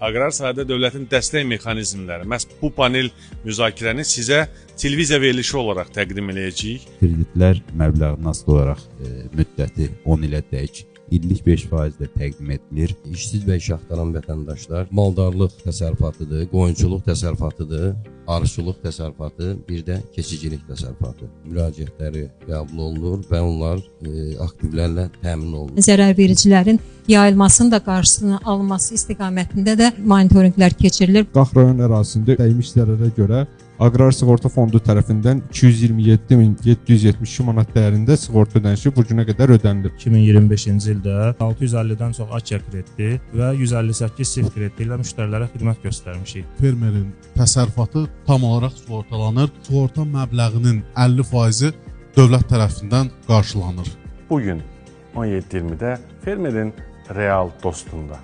aqrar sahədə dövlətin dəstək mexanizmləri, məhz bu panel müzakirəni sizə televiziya verilişi olaraq təqdim edəcəyik. Kreditlər məbləğinin asılı olaraq müddəti 10 ilədək illik 5% də təqdim edilir. İşsiz və iş axtaran vətəndaşlar maldarlıq təsərrüfatıdır, qoyunçuluq təsərrüfatıdır, arıçılıq təsərrüfatı, bir də keçicilik təsərrüfatı. Müraciətləri qəbul olunur və onlar aktivlərlə təmin olunur. Zərər vericilərin yayılmasının da qarşısının alınması istiqamətində də monitorinqlər keçirilir. Qax rayon ərazisində dəymiş zərərə görə Aqrar Sığorta Fondu tərəfindən 227.772 manat dəyərində sığorta ödənişi bu günə qədər ödənilib. 2025-ci ildə 650-dən çox Akya krediti və 158 SIF krediti ilə müştərilərə xidmət göstərmişik. Fermerin təsərrüfatı tam olaraq sığortalanır. Sığorta məbləğinin 50%-i dövlət tərəfindən qarşılanır. Bugün 17:20-də fermerin real dostunda.